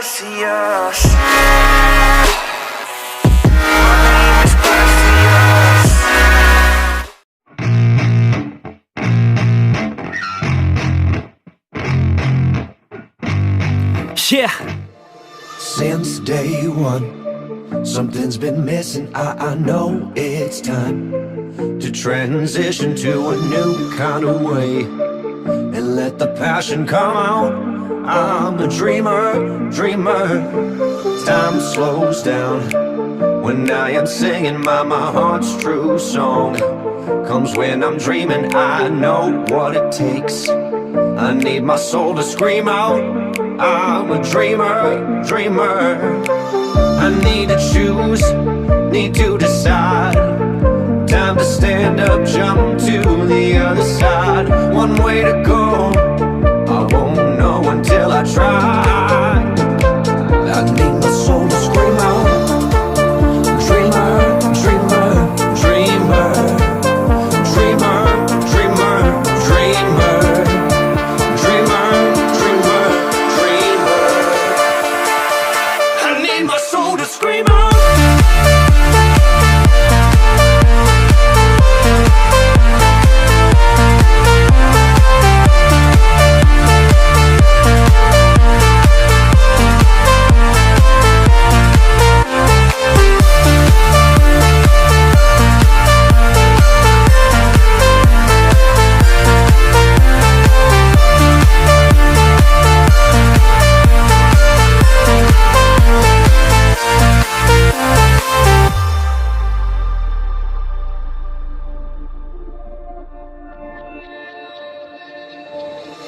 Perseus. My name is Perseus. Yeah. Since day one, something's been missing. I know it's time to transition to a new kind of way and let the passion come out. I'm a dreamer, dreamer. Time slows down when I am singing my heart's true song. Comes when I'm dreaming, I know what it takes. I need my soul to scream out. I'm a dreamer, dreamer. I need to choose, need to decide. Time to stand up, jump to the other side. One way to go, I won't know until I try. I need my soul to scream out. Dreamer, dreamer, dreamer. Dreamer, dreamer, dreamer. Dreamer, dreamer, dreamer. I need my soul to scream out.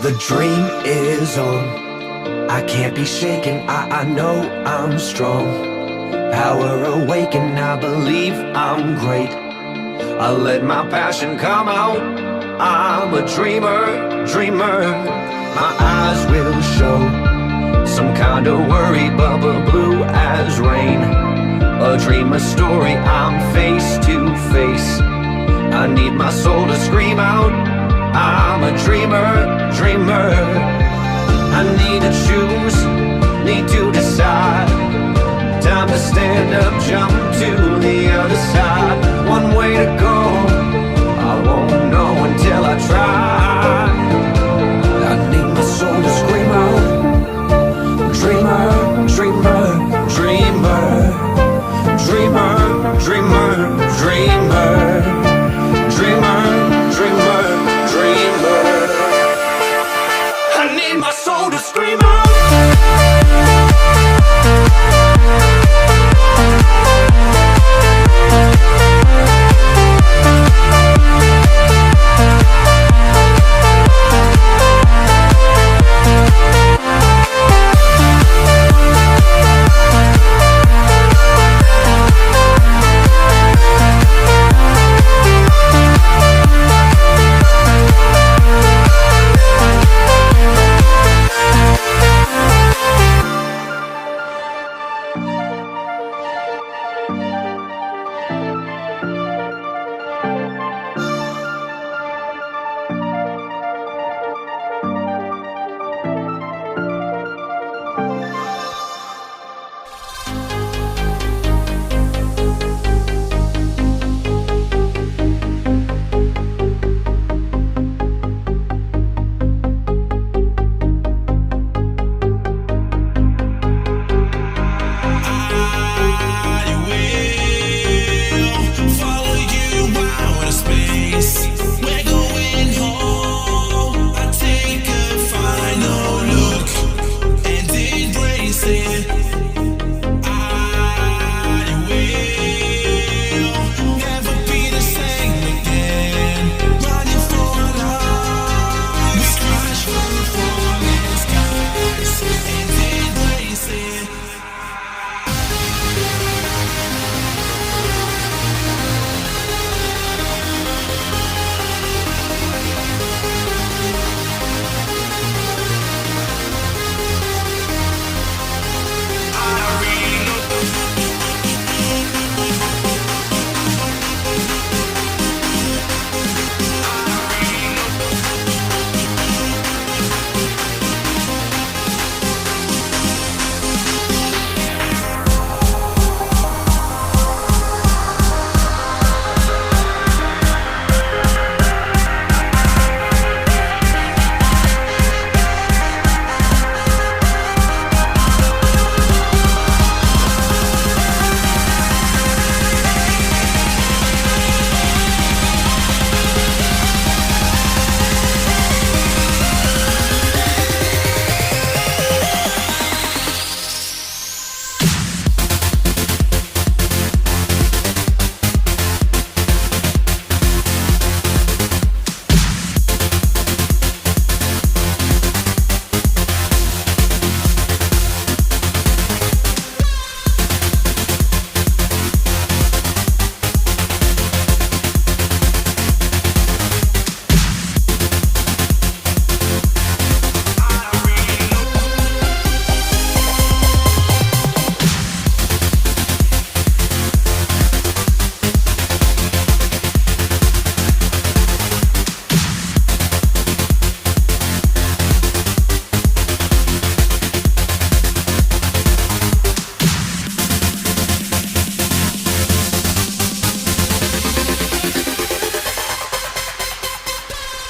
The dream is on. I can't be shaken, I know I'm strong. Power awakened, I believe I'm great. I let my passion come out. I'm a dreamer, dreamer. My eyes will show some kind of worry, bubble blue as rain. A dream, a story, I'm face to face. I need my soul to scream out. I'm a dreamer, dreamer. I need to choose, need to decide. Time to stand up, jump to the other side. One way to go, I won't know until I try. I need my soul to scream out. Dreamer, dreamer, dreamer. Dreamer, dreamer, dreamer. Dreamer, dreamer, dreamer. I need my soul to scream out.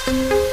you.